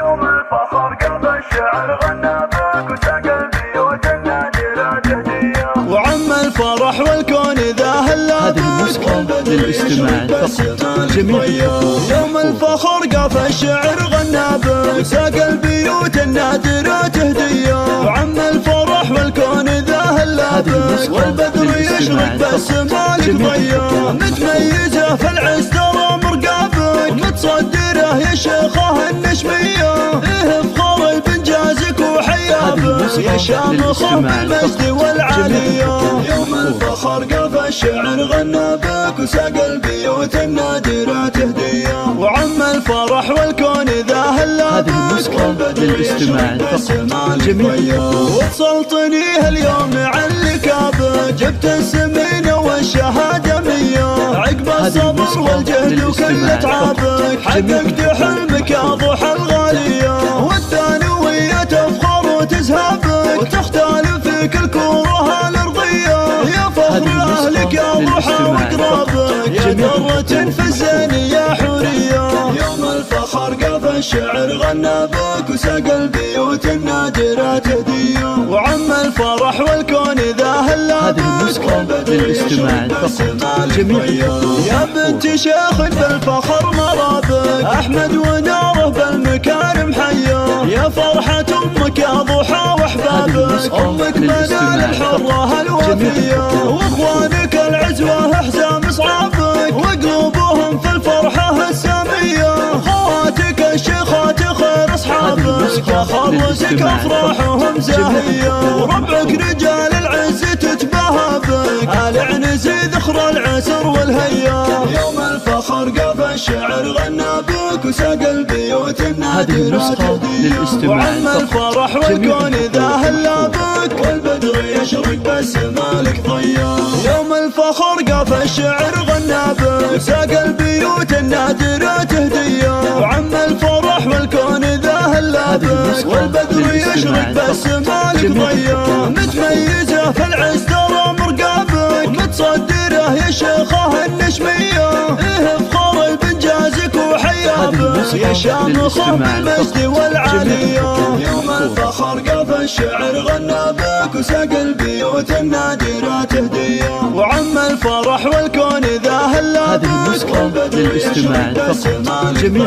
يوم الفخر قلب الشعر غنى بك وساق البيوت النادرة تهدية وعم الفرح والكون ذا هلا هذه النسخة للاستماع فقط. جميع يوم الفخر قاف الشعر غنى بك ساق البيوت النادرة تهدية وعم الفرح والكون ذا هلا بك والبدر يشرق بالسماء لك ضيا متميزة في العز ترى مرقابك متصدره يا شيخه النشمية افخر بانجازك وحيابك يا شامخ بالمجد والعالية يوم الفخر قاف الشعر غنى بك وساق البيوت النادرة تهدية وعم الفرح والكون ذا هلا هذه النسخة للاستماع فقط. جميع وتسلطنيه اليوم عن لكابك جبت السمينة والشهادة مية عقب الصبر والجهد وكل تعبك حققت حلمك يا ضحى الغالية والثانوية تفخر وتزهبك وتختلف في كل كورها الأرضية يا فخر أهلك يا ضحى وقرابك يا ذرة في الزين يا حورية يوم الفخر قاف الشعر غنى بك وساق البيوت النادرة تهدية وعم الفرح والكون ذا هلا هذه النسخة للاستماع فقط. جميع يا بنت شيخ بالفخر مرابك أحمد وناره بالمكارم حيا يا فرحة أمك يا ضحى وأحبابك أمك منال الحرة الوفية وإخوانك العزوة حزام صعابك وقلوبهم في الفرحة السامية خواتك الشيخات خير أصحابك يا خرسك أفراحهم زاهية وربعك رجال العز تتباهى بك آل عنزي ذخر العسر والهيا يوم الفخر قاف الشعر غنى بك وساق البيوت النادرة تهدية وعم الفرح والكون ذا هلا بك والبدر يشرق بالسما لك ضيا يوم الفخر قاف الشعر غنى بك وساق البيوت النادرة تهدية وعم الفرح والكون ذا هلا بك والبدر يشرق بالسما لك ضيا متميزة في العز ترى مرقابك متصدره يا شيخه النشمية افخر بانجازك وحيابك يا شامخ بالمجد والعالية يوم الفخر قاف الشعر غنى بك وساق البيوت النادرة تهدية وعم الفرح والكون ذا هلا هذه النسخة للاستماع فقط. جميع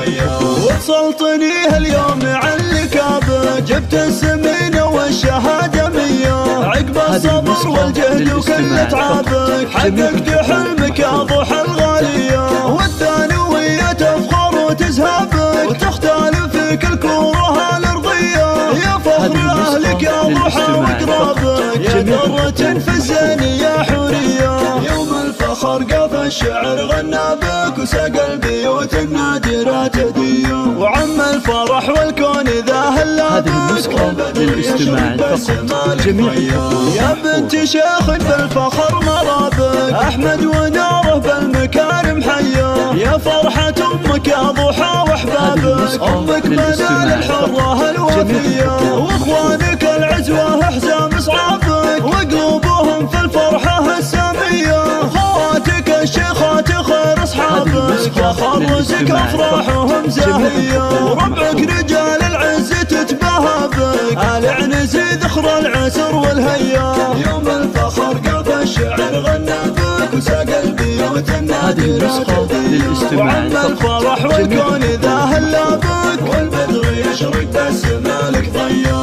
وتسلطنيه اليوم عن لكابك جبت السمينة والشهادة مية عقب الصبر والجهد وكل تعبك حققت حلمك يا ضحى الغالية والثانوية تفخر وتزهبك وتختلف في كل كورها الأرضية يا فخر أهلك يا ضحى وقرابك يا ذرة في الزين يا حورية يوم الفخر قاف الشعر غنى بك وساق البيوت النادرة تهدية وعم الفرح والكون ذا هلا هذه النسخة للاستماع فقط. جميع يا بنت شيخ بالفخر مرابك أحمد وناره بالمكارم حيا يا فرحة أمك يا ضحى وأحبابك أمك منال الحرة الوفية وإخوانك العزوة حزام صعابك وقلوبهم في الفرحة السامية خواتك الشيخات خير أصحابك يا خرسك أفراحهم زاهية وربعك رجال العز تتباهى بك آل عنزي ذخر العسر والهيا يوم الفخر قاف الشعر غنى بك وساق البيوت النادرة تهدية وعم الفرح والكون ذا هلا بك والبدر يشرق بالسما لك ضيا